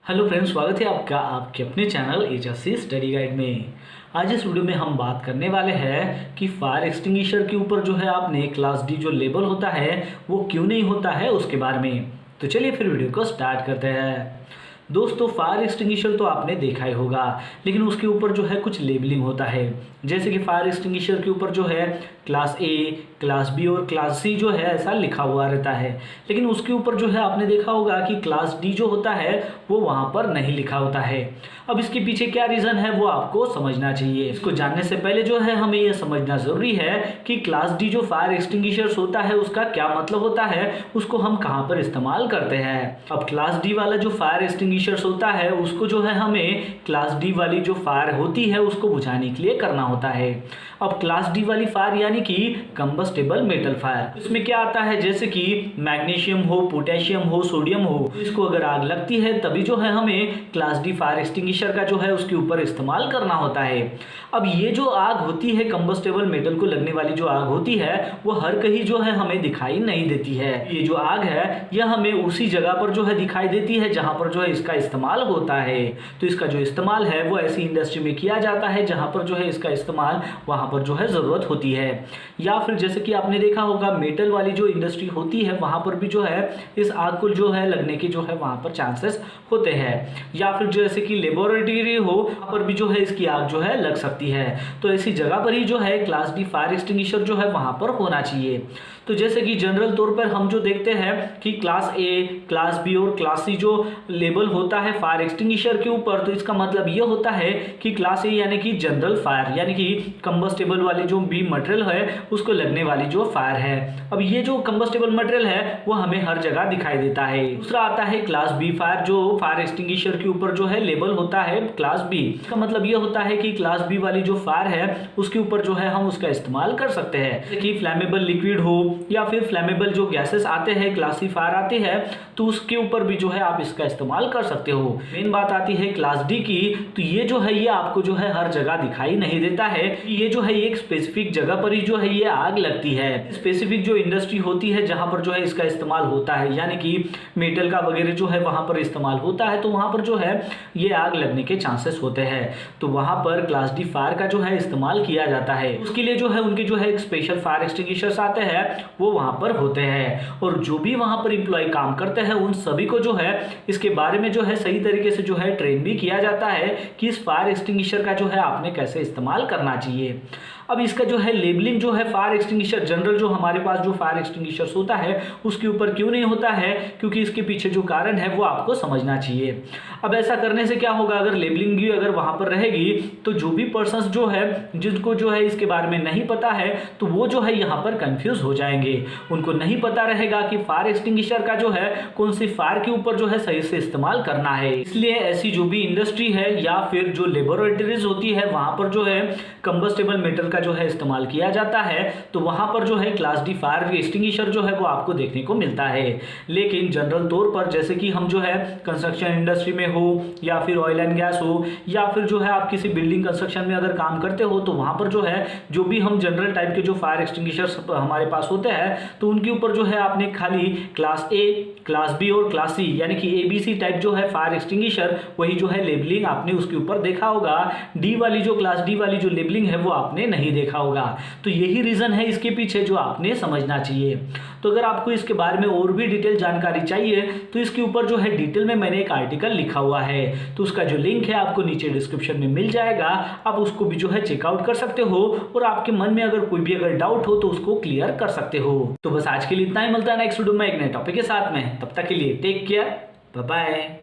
Hello friends, स्वागत है आपका आपके अपने चैनल एचएससी स्टडी गाइड में। आज इस वीडियो में हम बात करने वाले हैं कि फायर एक्सटिंग्विशर के ऊपर जो है आपने क्लास डी जो लेबल होता है वो क्यों नहीं होता है उसके बारे में। तो चलिए फिर वीडियो को स्टार्ट करते हैं। दोस्तों, फायर एक्सटिंग्विशर तो आपने देखा ही होगा, लेकिन उसके ऊपर जो है कुछ लेबलिंग होता है। जैसे कि फायर एक्सटिंग्विशर के ऊपर जो है क्लास ए, क्लास बी और क्लास सी जो है ऐसा लिखा हुआ रहता है, लेकिन उसके ऊपर जो है आपने देखा होगा कि क्लास डी जो होता है वो वहाँ पर नहीं लिखा होता है। अब इसके पीछे क्या रीज़न है वो आपको समझना चाहिए। इसको जानने से पहले जो है हमें यह समझना ज़रूरी है कि क्लास डी जो फायर एक्सटिंग्विशर होता है उसका क्या मतलब होता है, उसको हम कहाँ पर इस्तेमाल करते हैं। अब क्लास डी वाला जो फायर एक्सटिंग्विशर होता है उसको जो है हमें क्लास डी वाली जो फायर होती है उसको बुझाने के लिए करना होता है। अब क्लास डी वाली फायर यानी कि कंबस्टेबल मेटल फायर, इसमें क्या आता है, जैसे कि मैग्नीशियम हो, पोटेशियम हो, सोडियम हो, इसको अगर आग लगती है तभी जो है हमें क्लास डी फायर एक्सटिंग्विशर का जो है उसके ऊपर इस्तेमाल करना होता है। अब ये जो आग होती है, कंबस्टेबल मेटल को लगने वाली जो आग होती है वो हर कहीं जो है हमें दिखाई नहीं देती है। ये जो आग है यह हमें उसी जगह पर जो है दिखाई देती है जहां पर जो है इसका इस्तेमाल होता है। तो इसका जो इस्तेमाल है वो ऐसी इंडस्ट्री में किया जाता है जहां पर जो है इसका इस्तेमाल वहां पर जो है ज़रूरत होती है। या फिर जैसे कि आपने देखा होगा मेटल वाली जो इंडस्ट्री होती है वहां पर भी जो है इस आग को जो है लगने के जो है वहां पर चांसेस होते हैं। या फिर जैसे कि लेबोरेटरी हो वहां पर भी जो है इसकी आग जो है लग सकती है। तो ऐसी जगह पर ही जो है क्लास डी फायर एक्सटिंग्विशर जो है वहां पर होना चाहिए। तो जैसे कि जनरल तौर पर हम जो देखते हैं कि क्लास ए, क्लास बी और क्लास सी जो लेबल होता है फायर एक्सटिंग्विशर के ऊपर, तो इसका मतलब ये होता है कि क्लास ए यानी कि जनरल फायर यानी कि कंबस्टेबल वाली जो भी मटेरियल है उसको लगने वाली जो फायर है। अब ये जो कंबस्टेबल मटेरियल है वो हमें हर जगह दिखाई देता है। दूसरा आता है क्लास बी फायर, जो फायर एक्सटिंग्विशर के ऊपर जो है लेबल होता है क्लास बी। इसका मतलब ये होता है कि क्लास बी वाली जो फायर है उसके ऊपर जो है हम उसका इस्तेमाल कर सकते हैं। जैसे कि फ्लैमेबल लिक्विड हो या फिर फ्लैमेबल जो गैसेस आते हैं, क्लास सी फायर आती है, तो उसके ऊपर भी जो है आप इसका इस्तेमाल कर सकते हो। मेन बात आती है क्लास डी की, तो ये जो है ये आपको जो है हर जगह दिखाई नहीं देता है। ये जो है एक स्पेसिफिक जगह पर ही जो है ये आग लगती है। स्पेसिफिक जो इंडस्ट्री होती है जहां पर जो है इसका इस्तेमाल होता है, यानी कि मेटल का वगैरह जो है वहां पर इस्तेमाल होता है, तो वहां पर जो है ये आग लगने के चांसेस होते हैं। तो वहां पर क्लास डी फायर का जो है इस्तेमाल किया जाता है। उसके लिए जो है उनके जो है एक स्पेशल फायर एक्सटिंग्विशर्स आते हैं वो वहां पर होते हैं, और जो भी वहां पर इंप्लॉय काम करते हैं उन सभी को जो है इसके बारे में जो है सही तरीके से जो है ट्रेन भी किया जाता है कि इस फायर एक्सटिंग्विशर का जो है आपने कैसे इस्तेमाल करना चाहिए। अब इसका जो है लेबलिंग जो है फायर एक्सटिंग्विशर जनरल जो हमारे पास जो फायर एक्सटिंग्विशर्स होता है उसके ऊपर क्यों नहीं होता है, क्योंकि इसके पीछे जो कारण है वो आपको समझना चाहिए। अब ऐसा करने से क्या होगा, अगर लेबलिंग भी अगर वहां पर रहेगी तो जो भी पर्सन्स जो है जिनको जो है इसके बारे में नहीं पता है तो वो जो है यहाँ पर कंफ्यूज हो जाएंगे। उनको नहीं पता रहेगा कि फायर एक्सटिंग्विशर का जो है कौन सी फायर के ऊपर जो है सही से इस्तेमाल करना है। इसलिए ऐसी जो भी इंडस्ट्री है या फिर जो लेबोरेटरीज होती है वहां पर जो है कंबस्टेबल मेटल जो है इस्तेमाल किया जाता है, तो वहां पर जो है क्लास डी फायर एक्सटिंग्विशर जो है वो आपको देखने को मिलता है। लेकिन जनरल तौर पर जैसे कि हम जो है कंस्ट्रक्शन इंडस्ट्री में हो या फिर ऑयल एंड गैस हो या फिर जो है आप किसी बिल्डिंग कंस्ट्रक्शन में अगर काम करते हो, तो वहां पर जो है जो भी हम जनरल टाइप के जो फायर एक्सटिंग्विशर्स हमारे पास होते हैं तो उनके ऊपर जो है आपने खाली क्लास ए, क्लास बी और क्लास सी यानी कि ABC टाइप जो है फायर एक्सटिंग्विशर वही जो है लेबलिंग आपने उसके ऊपर देखा होगा। डी वाली जो क्लास डी वाली जो लेबलिंग है वो आपने नहीं देखा होगा। तो यही रीजन है इसके पीछे जो आपने समझना चाहिए। तो अगर आपको इसके बारे में और भी डिटेल जानकारी चाहिए तो इसके ऊपर जो है डिटेल में मैंने एक आर्टिकल लिखा हुआ है, तो उसका जो लिंक है आपको नीचे डिस्क्रिप्शन में मिल जाएगा। आप उसको भी जो है चेकआउट कर सकते हो और आपके मन में अगर कोई भी अगर डाउट हो तो उसको क्लियर कर सकते हो। तो बस आज के लिए इतना ही, मिलता है नेक्स्ट वीडियो में एक नए टॉपिक के साथ में। तब तक के लिए टेक केयर, बाय बाय।